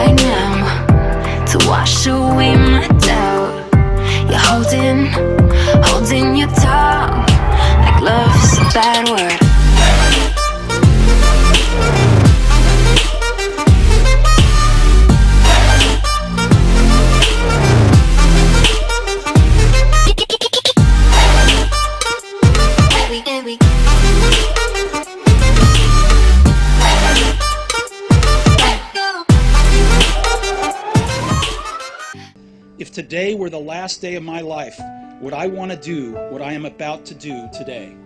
right now to wash away my doubt. You're holding your tongue like love's a bad word. If today were the last day of my life, would I want to do what I am about to do today?